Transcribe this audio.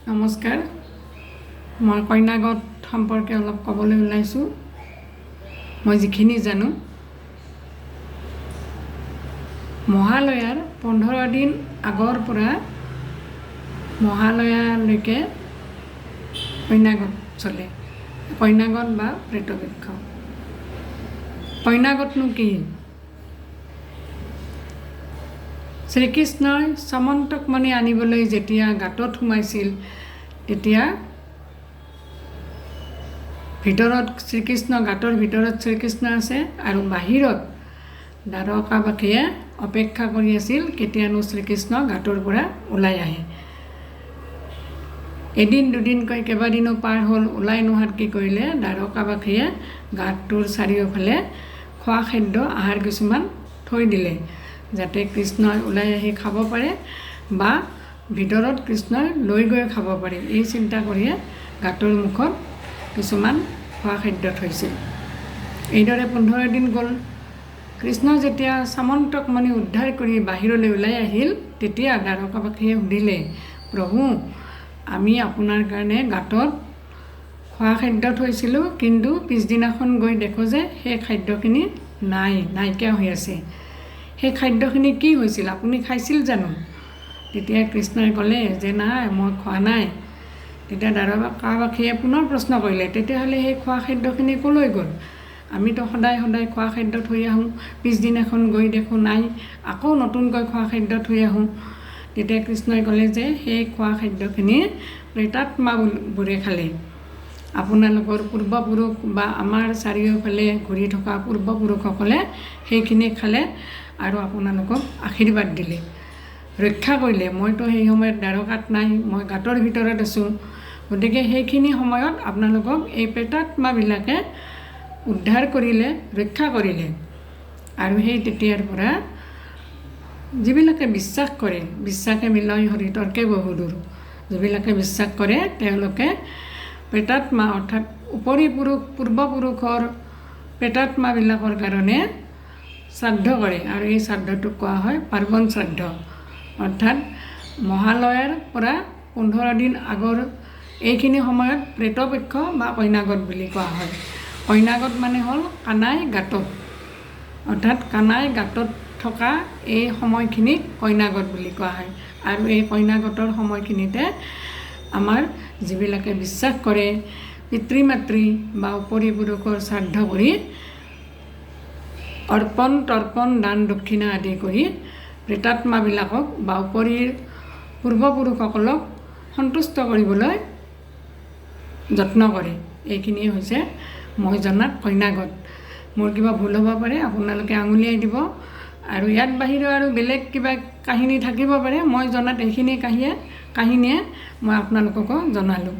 নমস্কাৰ। মই কইনাগত সম্পৰ্কে অলপ ক'বলৈ ওলাইছোঁ। মই যিখিনি জানো, মহালয়াৰ 15 দিন আগৰ পৰা মহালয়ালৈকে কইনাগত চলে। কইনাগত বা প্ৰেতবৃক্ষ। কইনাগতনো কি? শ্ৰীকৃষ্ণই সামন্তক মণি আনিবলৈ যেতিয়া গাঁতত সোমাইছিল, তেতিয়া ভিতৰত শ্ৰীকৃষ্ণ, গাঁতৰ ভিতৰত শ্ৰীকৃষ্ণ আছে আৰু বাহিৰত দ্বাৰকাবাসীয়ে অপেক্ষা কৰি আছিল কেতিয়ানো শ্ৰীকৃষ্ণ গাঁতৰ পৰা ওলাই আহে। এদিন দুদিনকৈ কেইবাদিনো পাৰ হ'ল, ওলাই নোহাত কি কৰিলে, দ্বাৰকাবাসীয়ে গাঁতটোৰ চাৰিওফালে খোৱা খাদ্য আহাৰ কিছুমান থৈ দিলে, যাতে কৃষ্ণই ওলাই আহি খাব পাৰে বা ভিতৰত কৃষ্ণই লৈ গৈ খাব পাৰে। এই চিন্তা কৰিয়ে গাঁতৰ মুখত কিছুমান খোৱা খাদ্য থৈছিল। এইদৰে 15 দিন গ'ল। কৃষ্ণ যেতিয়া সামন্তক মণি উদ্ধাৰ কৰি বাহিৰলৈ ওলাই আহিল, তেতিয়া দ্বাৰকাবাসীয়ে সুধিলে, প্ৰভু, আমি আপোনাৰ কাৰণে গাঁতত খোৱা খাদ্য থৈছিলোঁ, কিন্তু পিছদিনাখন গৈ দেখোঁ যে সেই খাদ্যখিনি নাইকিয়া হৈ আছে। সেই খাদ্যখিনি কি হৈছিল? আপুনি খাইছিল জানো? তেতিয়া কৃষ্ণই ক'লে যে নাই, মই খোৱা নাই। তেতিয়া দ্বাৰকাবাসীয়ে পুনৰ প্ৰশ্ন কৰিলে, তেতিয়াহ'লে সেই খোৱা খাদ্যখিনি ক'লৈ গ'ল? আমিতো সদায় খোৱা খাদ্য থৈ আহোঁ, পিছদিনাখন গৈ দেখোঁ নাই, আকৌ নতুনকৈ খোৱা খাদ্য থৈ আহোঁ। তেতিয়া কৃষ্ণই ক'লে যে সেই খোৱা খাদ্যখিনি প্ৰেতাত্মাবোৰে খালে। আপোনালোকৰ পূৰ্বপুৰুষ বা আমাৰ চাৰিওফালে ঘূৰি থকা পূৰ্বপুৰুষসকলে সেইখিনি খালে আৰু আপোনালোকক আশীৰ্বাদ দিলে, ৰক্ষা কৰিলে। মইতো সেই সময়ত দ্বাৰকাত নাই, মই গাঁতৰ ভিতৰত আছোঁ। গতিকে সেইখিনি সময়ত আপোনালোকক এই প্ৰেতাত্মাবিলাকে উদ্ধাৰ কৰিলে, ৰক্ষা কৰিলে। আৰু সেই তেতিয়াৰ পৰা যিবিলাকে বিশ্বাস কৰে, বিশ্বাসে মিলয় হৰি তৰ্কে বহুদূৰ, যিবিলাকে বিশ্বাস কৰে তেওঁলোকে প্ৰেতাত্মা অৰ্থাৎ পূৰ্বপুৰুষৰ প্ৰেতাত্মাবিলাকৰ কাৰণে শ্ৰাদ্ধ কৰে। আৰু এই শ্ৰাদ্ধটোক কোৱা হয় পাৰ্বণ শ্ৰাদ্ধ। অৰ্থাৎ মহালয়াৰ পৰা 15 দিন আগৰ এইখিনি সময়ত প্ৰেতপক্ষ বা কইনাগত বুলি কোৱা হয়। কইনাগত মানে হ'ল কানাই গাঁতত, অৰ্থাৎ কানাই গাঁতত থকা এই সময়খিনিক কইনাগত বুলি কোৱা হয়। আৰু এই কইনাগতৰ সময়খিনিতে আমাৰ যিবিলাকে বিশ্বাস কৰে, পিতৃ মাতৃ বা উপৰিপুৰুষৰ শ্ৰাদ্ধ কৰি অৰ্পণ তৰ্পণ দান দক্ষিণা আদি কৰি প্ৰেতাত্মাবিলাকক বা পূৰ্বপুৰুষসকলক সন্তুষ্ট কৰিবলৈ যত্ন কৰে। এইখিনিয়ে হৈছে মই জনাত কইনাগত। মোৰ কিবা ভুল হ'ব পাৰে, আপোনালোকে আঙুলিয়াই দিব। আৰু ইয়াত বাহিৰেও আৰু বেলেগ কিবা কাহিনী থাকিব পাৰে। মই জনাত এইখিনি কাহিনীয়ে মই আপোনালোককো জনালোঁ।